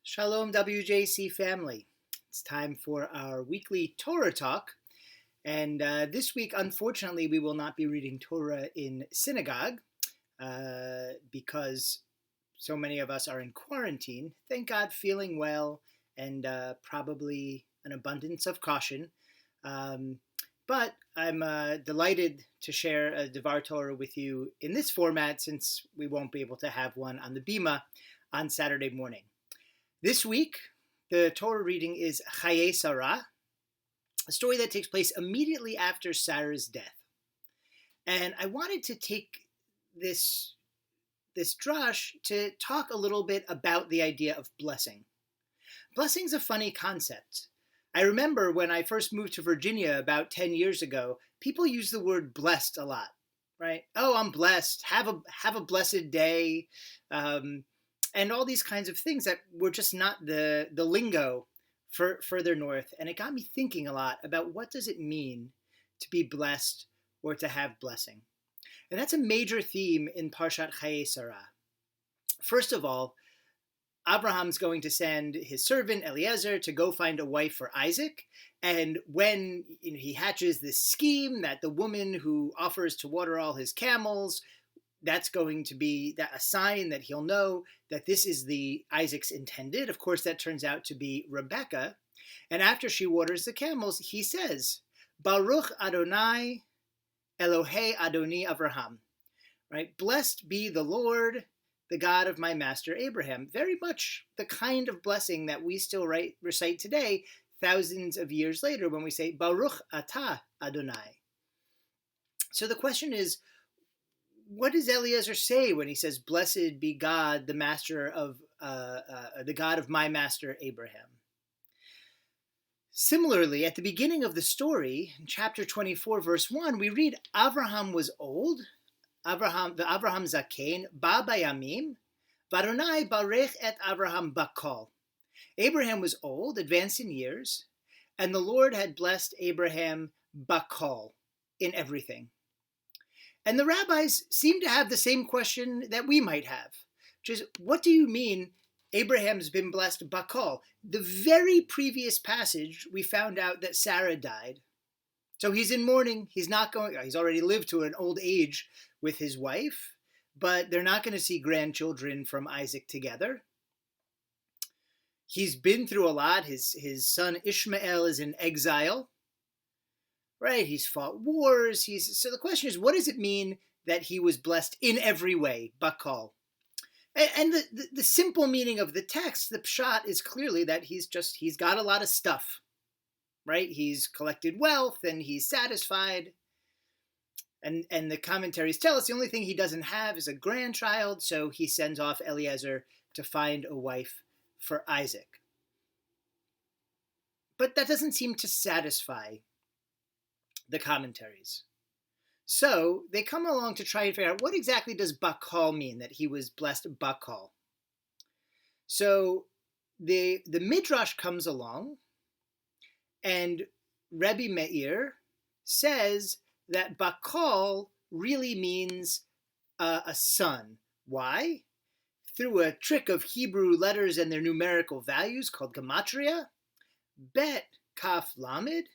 Shalom, WJC family. It's time for our weekly Torah talk. And this week, unfortunately, we will not be reading Torah in synagogue because so many of us are in quarantine. Thank God, feeling well and probably an abundance of caution. But I'm delighted to share a Devar Torah with you in this format since we won't be able to have one on the Bima on Saturday morning. This week, the Torah reading is Chayei Sarah, a story that takes place immediately after Sarah's death. And I wanted to take this drash to talk a little bit about the idea of blessing. Blessing's a funny concept. I remember when I first moved to Virginia about 10 years ago, people use the word blessed a lot, right? Oh, I'm blessed. Have a blessed day. And all these kinds of things that were just not the lingo for further north. And it got me thinking a lot about what does it mean to be blessed or to have blessing. And that's a major theme in Parshat Chayei Sarah. First of all, Abraham's going to send his servant Eliezer to go find a wife for Isaac. And when he hatches this scheme that the woman who offers to water all his camels, that's going to be a sign that he'll know that this is the Isaac's intended. Of course, that turns out to be Rebecca. And after she waters the camels, he says, Baruch Adonai, Elohei Adoni Avraham. Right? Blessed be the Lord, the God of my master Abraham. Very much the kind of blessing that we still recite today, thousands of years later, when we say Baruch Atah Adonai. So the question is, what does Eliezer say when he says, "Blessed be God, the master of the God of my master Abraham"? Similarly, at the beginning of the story, in chapter 24, verse 1, we read, Avraham was old, Avraham Zaken, ba bayamim, Adonai barech et Avraham bakol. Abraham was old, advanced in years, and the Lord had blessed Abraham bakol, in everything. And the rabbis seem to have the same question that we might have, which is, what do you mean Abraham's been blessed bakol? The very previous passage, we found out that Sarah died. So he's in mourning. He's already lived to an old age with his wife, but they're not going to see grandchildren from Isaac together. He's been through a lot. His son Ishmael is in exile. Right, he's fought wars. So the question is, what does it mean that he was blessed in every way, bakal? And the simple meaning of the text, the pshat, is clearly that he's got a lot of stuff, right? He's collected wealth and he's satisfied. And the commentaries tell us the only thing he doesn't have is a grandchild, so he sends off Eliezer to find a wife for Isaac. But that doesn't seem to satisfy the commentaries. So they come along to try and figure out what exactly does bakal mean, that he was blessed bakal. So the Midrash comes along, and Rebbe Meir says that bakal really means a son. Why? Through a trick of Hebrew letters and their numerical values called gematria, bet kaf lamed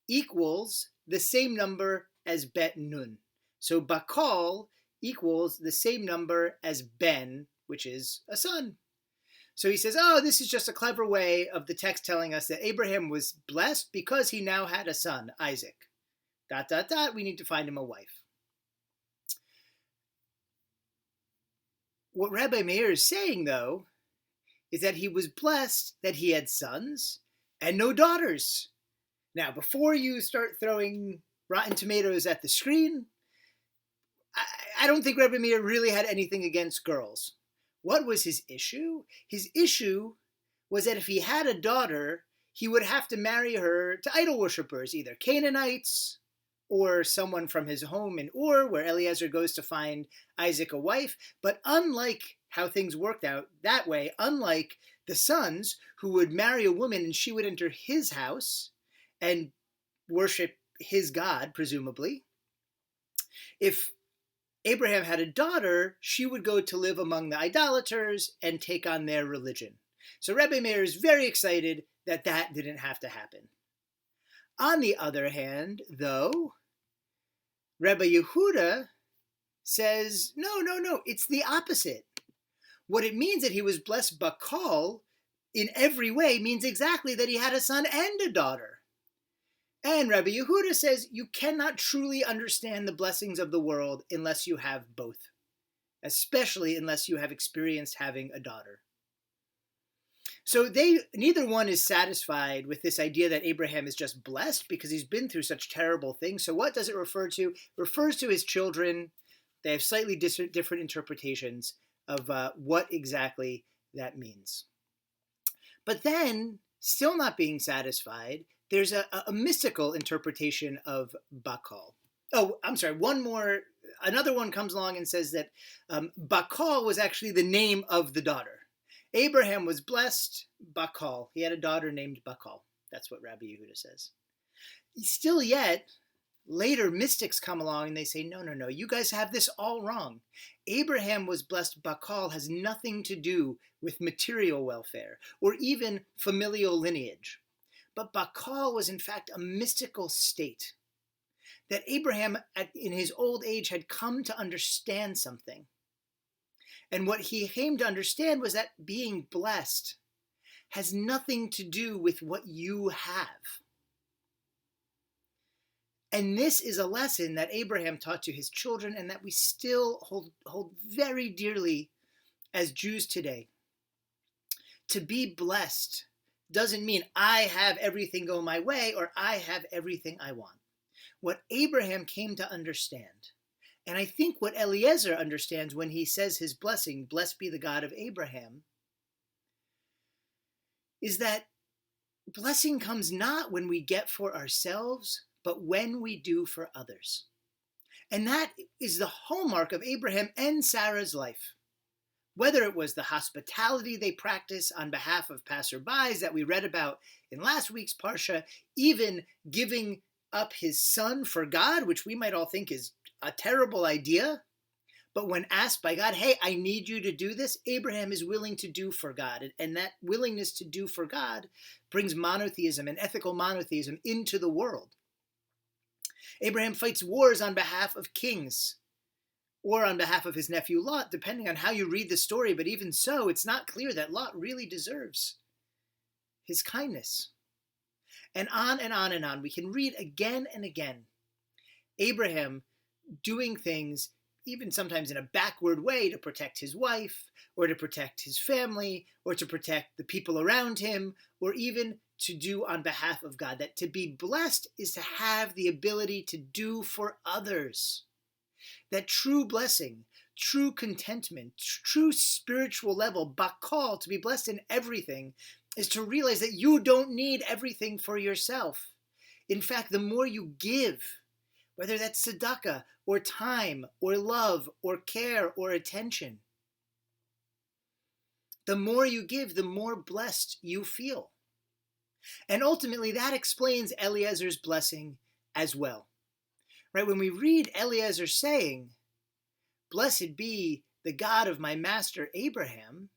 equals the same number as bet nun. So bakal equals the same number as ben, which is a son. So he says, this is just a clever way of the text telling us that Abraham was blessed because he now had a son, Isaac. ... We need to find him a wife. What Rabbi Meir is saying, though, is that he was blessed that he had sons and no daughters. Now, before you start throwing rotten tomatoes at the screen, I don't think Rebbe Meir really had anything against girls. What was his issue? His issue was that if he had a daughter, he would have to marry her to idol worshippers, either Canaanites or someone from his home in Ur, where Eliezer goes to find Isaac a wife. But unlike how things worked out that way, unlike the sons who would marry a woman and she would enter his house and worship his God, presumably, if Abraham had a daughter, she would go to live among the idolaters and take on their religion. So Rebbe Meir is very excited that that didn't have to happen. On the other hand, though, Rebbe Yehuda says, no, it's the opposite. What it means that he was blessed bakal in every way means exactly that he had a son and a daughter. And Rabbi Yehuda says you cannot truly understand the blessings of the world unless you have both, especially unless you have experienced having a daughter. So neither one is satisfied with this idea that Abraham is just blessed because he's been through such terrible things. So what does it refer to? It refers to his children. They have slightly different interpretations of what exactly that means. But then, still not being satisfied, there's a mystical interpretation of Bakal. Oh, I'm sorry, another one comes along and says that Bakal was actually the name of the daughter. Abraham was blessed Bakal. He had a daughter named Bakal. That's what Rabbi Yehuda says. Still yet, later mystics come along and they say, no, you guys have this all wrong. Abraham was blessed Bakal has nothing to do with material welfare or even familial lineage. But Bakal was in fact a mystical state that Abraham in his old age had come to understand something. And what he came to understand was that being blessed has nothing to do with what you have. And this is a lesson that Abraham taught to his children and that we still hold very dearly as Jews today. To be blessed doesn't mean I have everything go my way or I have everything I want. What Abraham came to understand, and I think what Eliezer understands when he says his blessing, blessed be the God of Abraham, is that blessing comes not when we get for ourselves, but when we do for others. And that is the hallmark of Abraham and Sarah's life. Whether it was the hospitality they practice on behalf of passerbys that we read about in last week's Parsha, even giving up his son for God, which we might all think is a terrible idea. But when asked by God, hey, I need you to do this, Abraham is willing to do for God. And that willingness to do for God brings monotheism and ethical monotheism into the world. Abraham fights wars on behalf of kings or on behalf of his nephew Lot, depending on how you read the story. But even so, it's not clear that Lot really deserves his kindness. And on and on and on. We can read again and again Abraham doing things, even sometimes in a backward way, to protect his wife, or to protect his family, or to protect the people around him, or even to do on behalf of God. That to be blessed is to have the ability to do for others. That true blessing, true contentment, true spiritual level, bakal, to be blessed in everything, is to realize that you don't need everything for yourself. In fact, the more you give, whether that's tzedakah, or time, or love, or care, or attention, the more you give, the more blessed you feel. And ultimately, that explains Eliezer's blessing as well. Right? When we read Eliezer saying, blessed be the God of my master Abraham,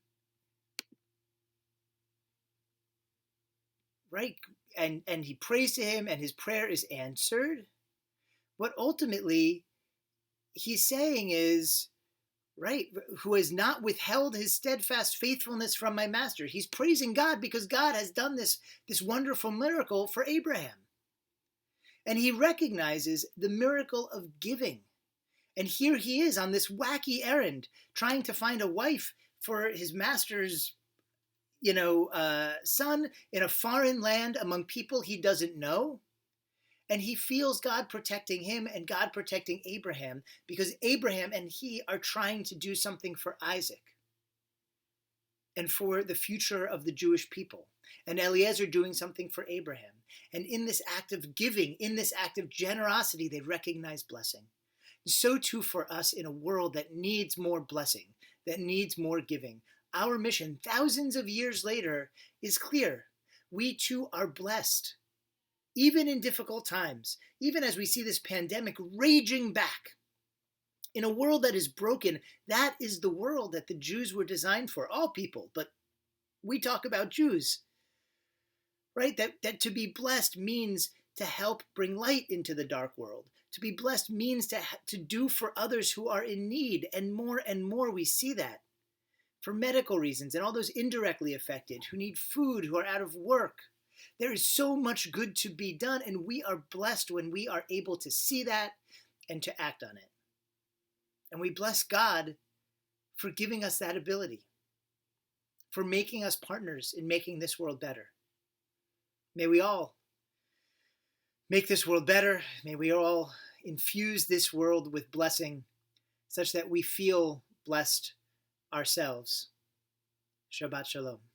right? And he prays to him and his prayer is answered. What ultimately he's saying is, right, who has not withheld his steadfast faithfulness from my master. He's praising God because God has done this wonderful miracle for Abraham. And he recognizes the miracle of giving. And here he is on this wacky errand, trying to find a wife for his master's, son in a foreign land among people he doesn't know. And he feels God protecting him and God protecting Abraham because Abraham and he are trying to do something for Isaac and for the future of the Jewish people. And Eliezer doing something for Abraham. And in this act of giving, in this act of generosity, they recognize blessing. So too for us in a world that needs more blessing, that needs more giving. Our mission, thousands of years later, is clear. We too are blessed. Even in difficult times, even as we see this pandemic raging back, in a world that is broken, that is the world that the Jews were designed for, all people, but We talk about Jews, right? That to be blessed means to help bring light into the dark world. To be blessed means to do for others who are in need. And more we see that. For medical reasons and all those indirectly affected who need food, who are out of work. There is so much good to be done, and we are blessed when we are able to see that and to act on it. And we bless God for giving us that ability, for making us partners in making this world better. May we all make this world better. May we all infuse this world with blessing such that we feel blessed ourselves. Shabbat Shalom.